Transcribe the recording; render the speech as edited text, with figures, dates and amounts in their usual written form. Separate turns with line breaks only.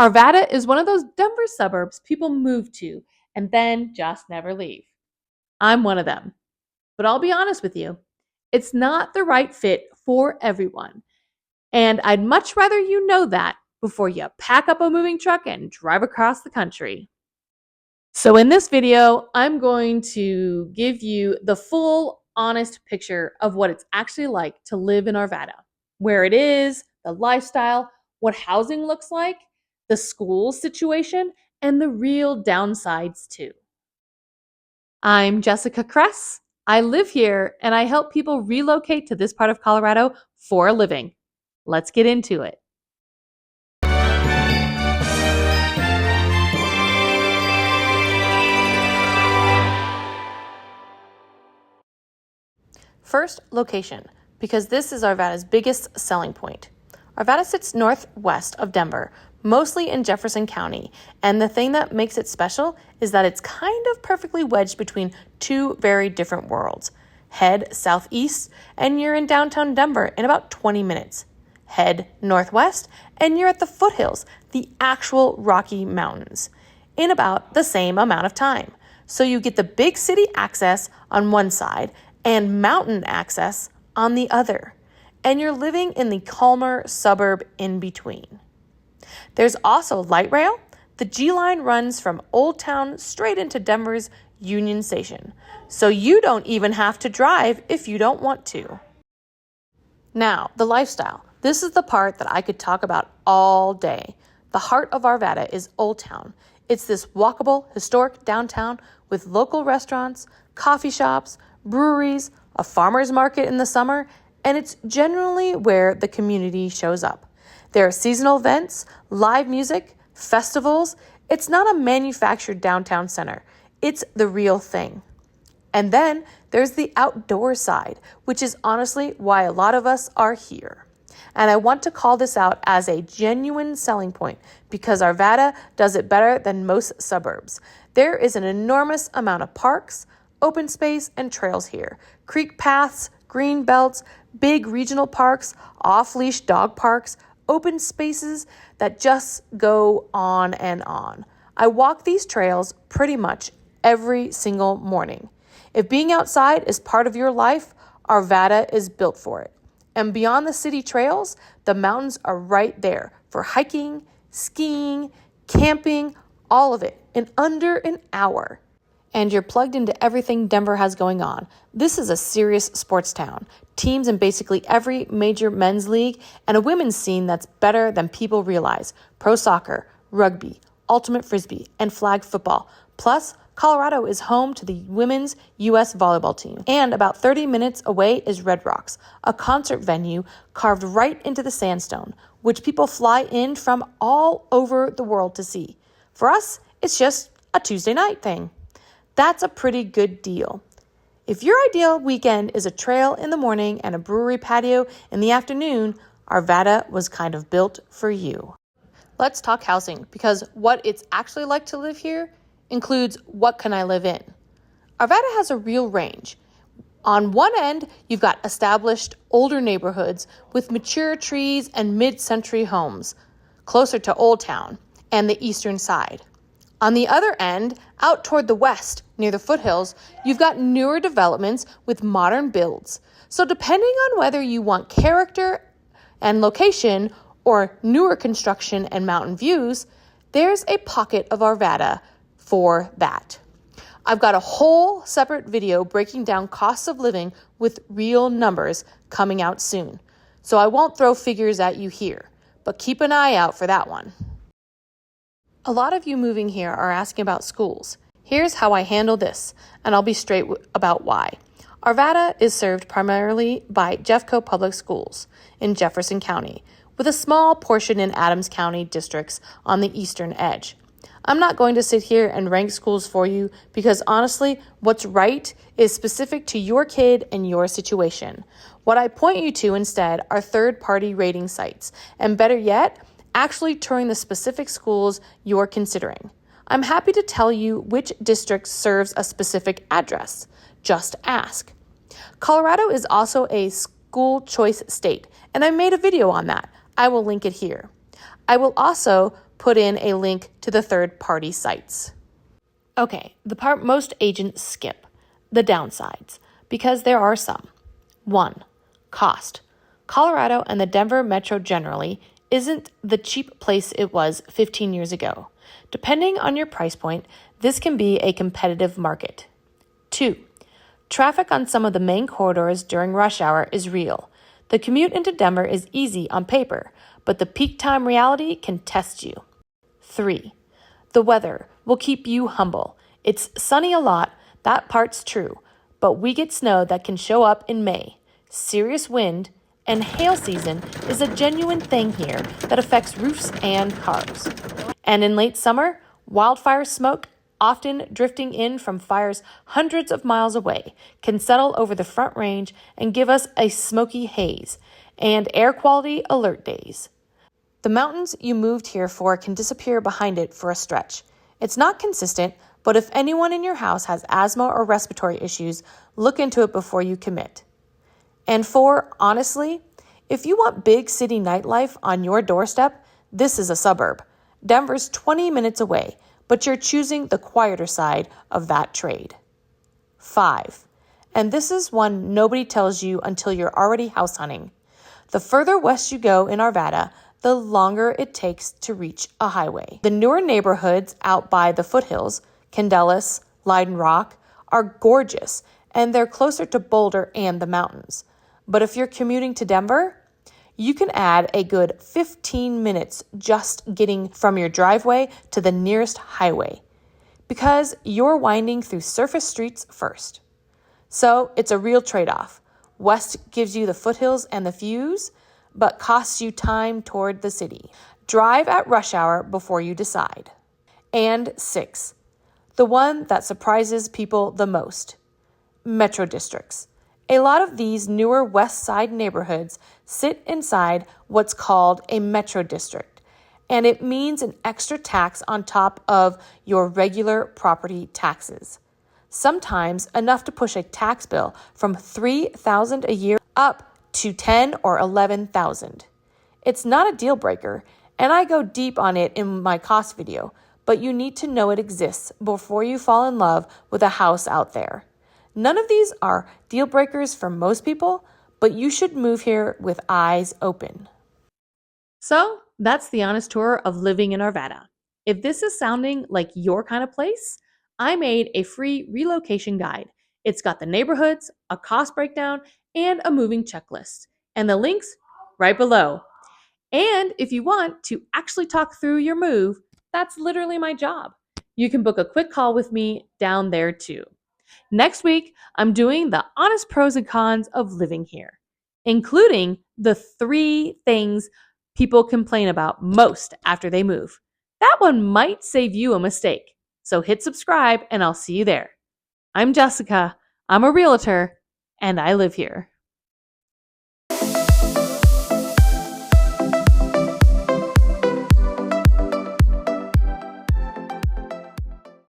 Arvada is one of those Denver suburbs people move to and then just never leave. I'm one of them. But I'll be honest with you, it's not the right fit for everyone. And I'd much rather you know that before you pack up a moving truck and drive across the country. So in this video, I'm going to give you the full, honest picture of what it's actually like to live in Arvada, where it is, the lifestyle, what housing looks like, the school situation, and the real downsides too. I'm Jessica Kress. I live here and I help people relocate to this part of Colorado for a living. Let's get into it. First, location, because this is Arvada's biggest selling point. Arvada sits northwest of Denver, mostly in Jefferson County, and the thing that makes it special is that it's kind of perfectly wedged between two very different worlds. Head southeast, and you're in downtown Denver in about 20 minutes. Head northwest, and you're at the foothills, the actual Rocky Mountains, in about the same amount of time. So you get the big city access on one side and mountain access on the other. And you're living in the calmer suburb in between. There's also light rail. The G line runs from Olde Town straight into Denver's Union Station. So you don't even have to drive if you don't want to. Now, the lifestyle. This is the part that I could talk about all day. The heart of Arvada is Olde Town. It's this walkable, historic downtown with local restaurants, coffee shops, breweries, a farmer's market in the summer, and it's generally where the community shows up. There are seasonal events, live music, festivals. It's not a manufactured downtown center. It's the real thing. And then there's the outdoor side, which is honestly why a lot of us are here. And I want to call this out as a genuine selling point because Arvada does it better than most suburbs. There is an enormous amount of parks, open space, and trails here. Creek paths, green belts, big regional parks, off-leash dog parks, open spaces that just go on and on. I walk these trails pretty much every single morning. If being outside is part of your life, Arvada is built for it. And beyond the city trails, the mountains are right there for hiking, skiing, camping, all of it in under an hour. And you're plugged into everything Denver has going on. This is a serious sports town. Teams in basically every major men's league and a women's scene that's better than people realize. Pro soccer, rugby, ultimate frisbee, and flag football. Plus, Colorado is home to the women's U.S. volleyball team. And about 30 minutes away is Red Rocks, a concert venue carved right into the sandstone, which people fly in from all over the world to see. For us, it's just a Tuesday night thing. That's a pretty good deal. If your ideal weekend is a trail in the morning and a brewery patio in the afternoon, Arvada was kind of built for you. Let's talk housing, because what it's actually like to live here includes what can I live in. Arvada has a real range. On one end, you've got established older neighborhoods with mature trees and mid-century homes, closer to Olde Town and the eastern side. On the other end, out toward the west, near the foothills, you've got newer developments with modern builds. So depending on whether you want character and location or newer construction and mountain views, there's a pocket of Arvada for that. I've got a whole separate video breaking down costs of living with real numbers coming out soon. So I won't throw figures at you here, but keep an eye out for that one. A lot of you moving here are asking about schools. Here's how I handle this, and I'll be straight about why. Arvada is served primarily by Jeffco Public Schools in Jefferson County, with a small portion in Adams County districts on the eastern edge. I'm not going to sit here and rank schools for you because honestly, what's right is specific to your kid and your situation. What I point you to instead are third-party rating sites, and better yet, actually touring the specific schools you're considering. I'm happy to tell you which district serves a specific address. Just ask. Colorado is also a school choice state, and I made a video on that. I will link it here. I will also put in a link to the third-party sites. Okay, the part most agents skip, the downsides, because there are some. 1. Cost. Colorado and the Denver metro generally isn't the cheap place it was 15 years ago. Depending on your price point, this can be a competitive market. 2. Traffic on some of the main corridors during rush hour is real. The commute into Denver is easy on paper, but the peak time reality can test you. 3. The weather will keep you humble. It's sunny a lot, that part's true, but we get snow that can show up in May. Serious wind and hail season is a genuine thing here that affects roofs and cars. And in late summer, wildfire smoke, often drifting in from fires hundreds of miles away, can settle over the Front Range and give us a smoky haze and air quality alert days. The mountains you moved here for can disappear behind it for a stretch. It's not consistent, but if anyone in your house has asthma or respiratory issues, look into it before you commit. And 4, honestly, if you want big city nightlife on your doorstep, this is a suburb. Denver's 20 minutes away, but you're choosing the quieter side of that trade. 5, and this is one nobody tells you until you're already house hunting. The further west you go in Arvada, the longer it takes to reach a highway. The newer neighborhoods out by the foothills, Candelas, Leiden Rock, are gorgeous, and they're closer to Boulder and the mountains. But if you're commuting to Denver, you can add a good 15 minutes just getting from your driveway to the nearest highway, because you're winding through surface streets first. So it's a real trade-off. West gives you the foothills and the views, but costs you time toward the city. Drive at rush hour before you decide. And 6, the one that surprises people the most, metro districts. A lot of these newer west side neighborhoods sit inside what's called a metro district, and it means an extra tax on top of your regular property taxes. Sometimes enough to push a tax bill from $3,000 a year up to $10,000 or $11,000. It's not a deal breaker, and I go deep on it in my cost video, but you need to know it exists before you fall in love with a house out there. None of these are deal breakers for most people, but you should move here with eyes open. So that's the honest tour of living in Arvada. If this is sounding like your kind of place, I made a free relocation guide. It's got the neighborhoods, a cost breakdown, and a moving checklist. And the links right below. And if you want to actually talk through your move, that's literally my job. You can book a quick call with me down there too. Next week, I'm doing the honest pros and cons of living here, including the 3 things people complain about most after they move. That one might save you a mistake. So hit subscribe and I'll see you there. I'm Jessica. I'm a realtor and I live here.